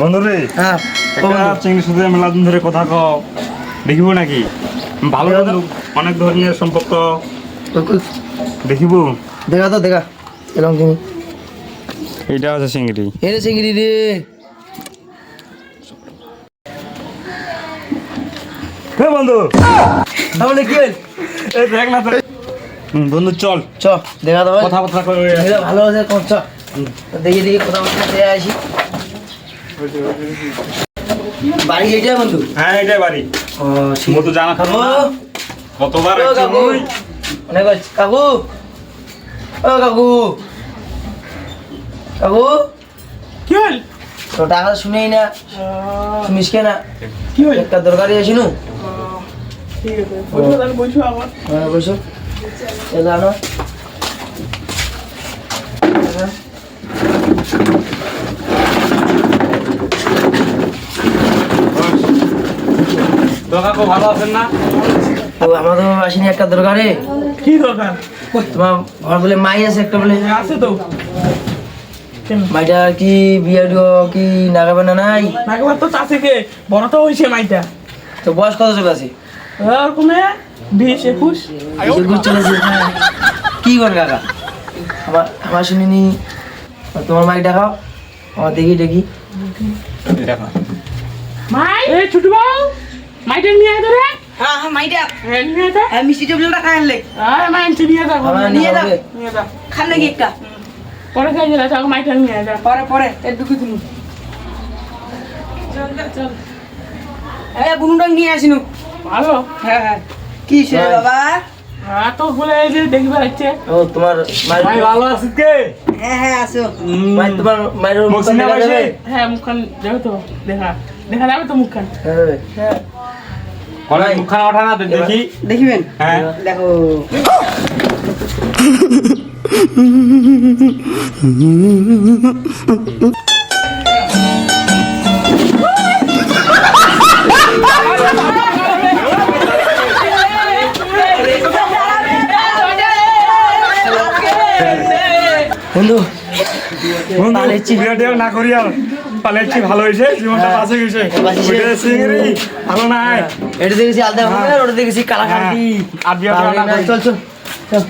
বন্ধু রে হ্যাঁ চিংড়ির সাথে মেলা দিন ধরে কথা কও দেখিব নাকি ভালো অনেক ধরনের সম্পর্ক দেখিব দেখা তো দেখা এলাম চিংড়ি এইটা আছে চিংড়ি এরে চিংড়ি রে হে বন্ধু তাহলে কি হল এই দেখ না বন্ধু চল চ দেখা তো কথাবার্তা করে ভালো আছে কোন চ দেখি দেখি কথাবার্তা দিয়ে আসি বাড়ি এইটা বন্ধু হ্যাঁ এটাই বাড়ি ও মো তো জানা কাকু কতবার ও কাকু অনেক কাকু ও কাকু কাকু কি হল তো টাকা শুনেই না শুনিস কে না কি হল একটা দরকারি আছে নু ঠিক আছে বসো তাহলে বসো আবার হ্যাঁ বসো এ জানো তো কাকু ভালো আছেন না তো আমাদের আসেনি একটা দরকারে কি দরকার তোমার ঘর বলে মাই আছে একটা বলে আছে তো মাইটা কি বিয়ে কি নাগাবে না নাই নাগবার তো চাষে কে বড় তো হয়েছে মাইটা তো বয়স কত চলে আছে ওরকমে 20-21 এগুলো চলেছে কি কর কাকা আমার শুনিনি তোমার মাইক দেখাও আমার দেখি দেখি দেখা মাই এই ছোট বউ মাইটা নিয়ে আয় রে হ্যাঁ হ্যাঁ মাইটা হ্যাঁ নিয়ে যা মিষ্টি টেবিলটা খাই আনলে আরে মাই নিয়ে যা আমার নিয়ে যাও। নিয়ে যা খান নাকি একটা পরে খাই যা চাও মাইটা নিয়ে যা পরে পরে এর দুঃখ তুমি চল হ্যাঁ বুনুটা নিয়ে আসিনু ভালো হ্যাঁ হ্যাঁ কি সে ভাই। বাবা হ্যাঁ তো বলে এই যে দেখবে হচ্ছে ও তোমার মায়ের ভাই ভালো আছিস কে হ্যাঁ হ্যাঁ আসো মাই তোমার মায়ের মুখ মসজিদে দেখা বসে? যাবে হ্যাঁ মুখখান দেখো তো দেখা দেখা যাবে তো মুখখান হ্যাঁ হ্যাঁ অনেক মুখখানা ওঠা না দেখি দেখিবেন হ্যাঁ দেখো বন্ধু বন্ধু পালেছি। বিয়ে টিয়া না করিয়া পালেছি ভালো হয়েছে জীবনটা হ্যাঁ। বাঁচে গেছে বাঁচে গেছে। ওইটা চিংড়ি ভালো নাই এটা দেখেছি আলাদা হবে ওটা দেখেছি কালাকান্দি আর বিয়ে টিয়া না করি। চল চল চল